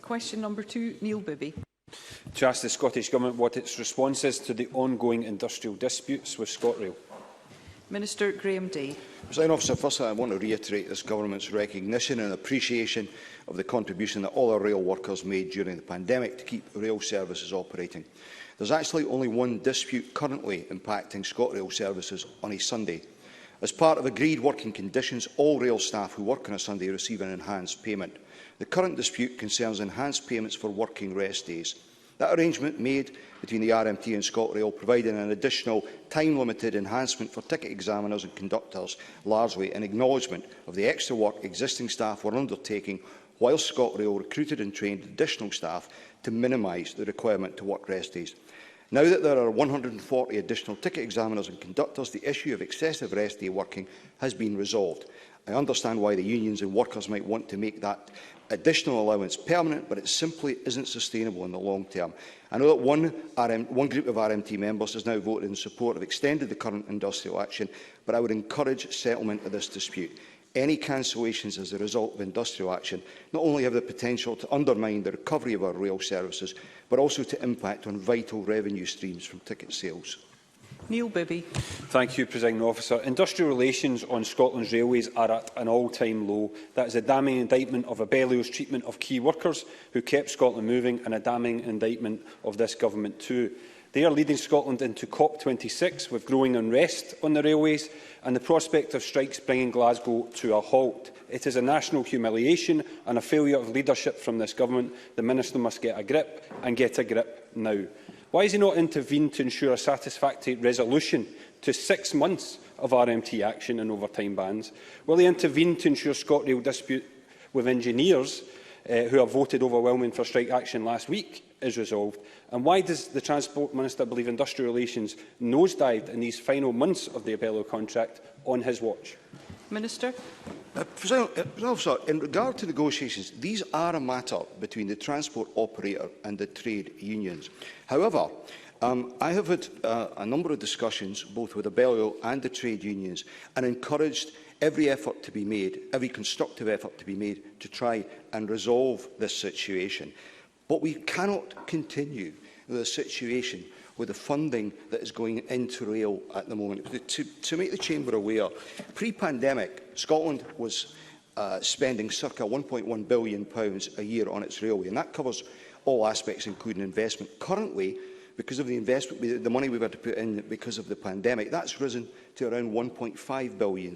Question number 2, Neil Bibby. To ask the Scottish Government what its response is to the ongoing industrial disputes with ScotRail. Minister Graham Day. Presiding Officer, firstly, I want to reiterate this Government's recognition and appreciation of the contribution that all our rail workers made during the pandemic to keep rail services operating. There is actually only one dispute currently impacting ScotRail services on a Sunday. As part of agreed working conditions, all rail staff who work on a Sunday receive an enhanced payment. The current dispute concerns enhanced payments for working rest days. That arrangement made between the RMT and ScotRail provided an additional time-limited enhancement for ticket examiners and conductors, largely in acknowledgement of the extra work existing staff were undertaking, while ScotRail recruited and trained additional staff to minimise the requirement to work rest days. Now that there are 140 additional ticket examiners and conductors, the issue of excessive rest day working has been resolved. I understand why the unions and workers might want to make that additional allowance permanent, but it simply isn't sustainable in the long term. I know that one group of RMT members has now voted in support of extending the current industrial action, but I would encourage settlement of this dispute. Any cancellations as a result of industrial action not only have the potential to undermine the recovery of our rail services, but also to impact on vital revenue streams from ticket sales. Neil Bibby. Thank you, Presiding Officer. Industrial relations on Scotland's railways are at an all-time low. That is a damning indictment of Abellio's treatment of key workers who kept Scotland moving, and a damning indictment of this government too. They are leading Scotland into COP26 with growing unrest on the railways and the prospect of strikes bringing Glasgow to a halt. It is a national humiliation and a failure of leadership from this government. The Minister must get a grip, and get a grip now. Why has he not intervened to ensure a satisfactory resolution to 6 months of RMT action and overtime bans? Will he intervene to ensure ScotRail dispute with engineers who have voted overwhelming for strike action last week is resolved? And why does the Transport Minister believe industrial relations nosedived in these final months of the Abellio contract on his watch? Minister. Officer, in regard to negotiations, these are a matter between the transport operator and the trade unions. However, I have had a number of discussions both with Abellio and the trade unions, and encouraged every effort to be made, every constructive effort to be made to try and resolve this situation. But we cannot continue with a situation with the funding that is going into rail at the moment. To make the Chamber aware, pre-pandemic, Scotland was spending circa £1.1 billion a year on its railway, and that covers all aspects, including investment. Currently, because of the investment, the money we've had to put in because of the pandemic, that's risen to around £1.5 billion,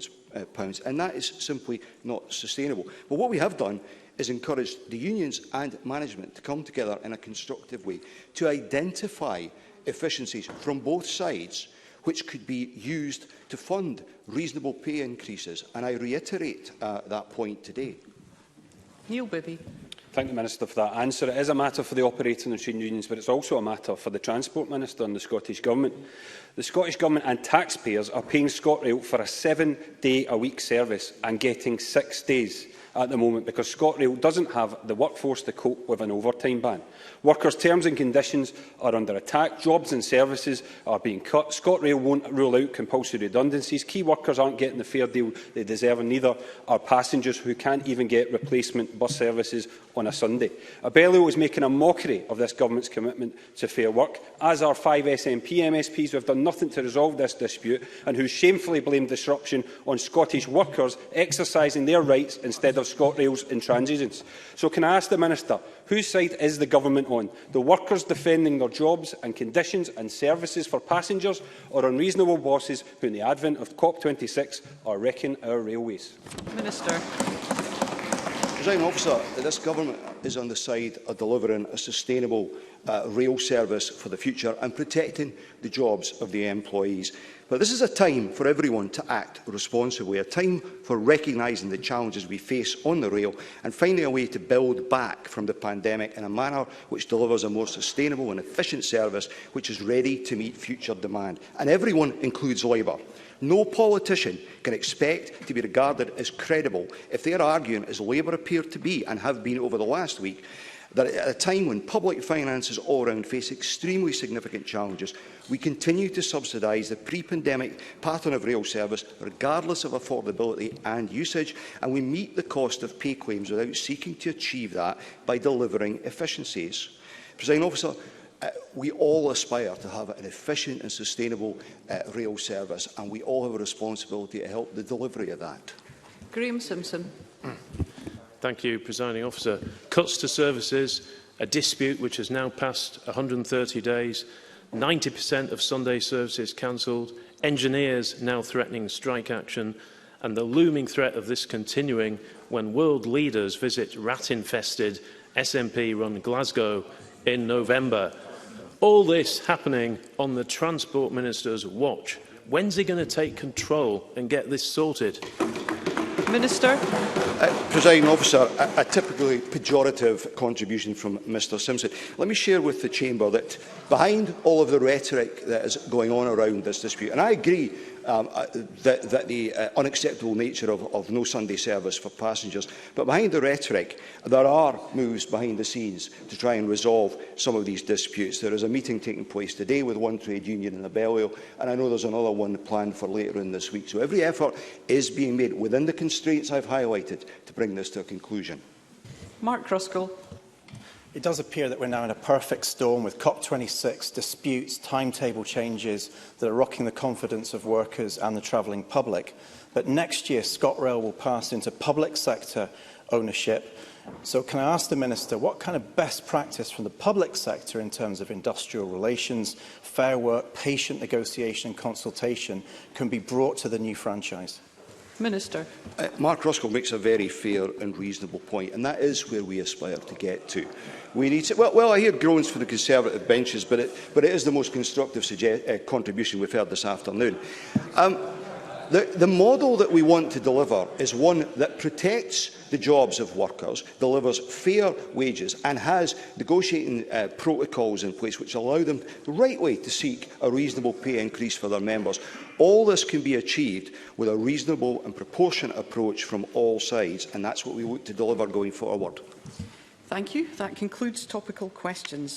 and that is simply not sustainable. But what we have done is encourage the unions and management to come together in a constructive way to identify efficiencies from both sides which could be used to fund reasonable pay increases, and I reiterate that point today. Neil Bibby. Thank the Minister for that answer. It is a matter for the operating and trade unions, but it's also a matter for the Transport Minister and the Scottish Government. The Scottish Government and taxpayers are paying ScotRail for a 7-day-a-week service and getting 6 days at the moment because ScotRail doesn't have the workforce to cope with an overtime ban. Workers' terms and conditions are under attack, jobs and services are being cut, ScotRail won't rule out compulsory redundancies, key workers aren't getting the fair deal they deserve, and neither are passengers who can't even get replacement bus services on a Sunday. Abellio is making a mockery of this government's commitment to fair work, as are 5 SNP MSPs who have done nothing to resolve this dispute and who shamefully blame disruption on Scottish workers exercising their rights instead of ScotRail's intransigence. So can I ask the Minister, whose side is the government on? The workers defending their jobs and conditions and services for passengers, or unreasonable bosses who in the advent of COP26 are wrecking our railways? Minister. Presiding Officer, this government is on the side of delivering a sustainable rail service for the future and protecting the jobs of the employees. But this is a time for everyone to act responsibly, a time for recognising the challenges we face on the rail and finding a way to build back from the pandemic in a manner which delivers a more sustainable and efficient service which is ready to meet future demand. And everyone includes Labour. No politician can expect to be regarded as credible if they are arguing, as Labour appear to be and have been over the last week, that at a time when public finances all around face extremely significant challenges, we continue to subsidise the pre-pandemic pattern of rail service, regardless of affordability and usage, and we meet the cost of pay claims without seeking to achieve that by delivering efficiencies. Presiding Officer, we all aspire to have an efficient and sustainable rail service, and we all have a responsibility to help the delivery of that. Graham Simpson. Thank you, Presiding Officer. Cuts to services, a dispute which has now passed 130 days, 90% of Sunday services cancelled, engineers now threatening strike action, and the looming threat of this continuing when world leaders visit rat-infested SNP-run Glasgow in November. All this happening on the Transport Minister's watch. When's he going to take control and get this sorted? Minister. Presiding Officer, a typically pejorative contribution from Mr Simpson. Let me share with the Chamber that behind all of the rhetoric that is going on around this dispute, and I agree that the unacceptable nature of no Sunday service for passengers, but behind the rhetoric there are moves behind the scenes to try and resolve some of these disputes. There is a meeting taking place today with one trade union in Abellio, and I know there's another one planned for later in this week. So every effort is being made within the constraints I've highlighted to bring this to a conclusion. Mark Ruskell. It does appear that we're now in a perfect storm with COP26 disputes, timetable changes that are rocking the confidence of workers and the travelling public. But next year, ScotRail will pass into public sector ownership. So can I ask the Minister, what kind of best practice from the public sector in terms of industrial relations, fair work, patient negotiation and consultation can be brought to the new franchise? Minister. Mark Ruskell makes a very fair and reasonable point, and that is where we aspire to get to. We need to, well, I hear groans from the Conservative benches, but it is the most constructive contribution we've heard this afternoon. The model that we want to deliver is one that protects the jobs of workers, delivers fair wages and has negotiating protocols in place which allow them the right way to seek a reasonable pay increase for their members. All this can be achieved with a reasonable and proportionate approach from all sides, and that's what we look to deliver going forward. Thank you. That concludes topical questions.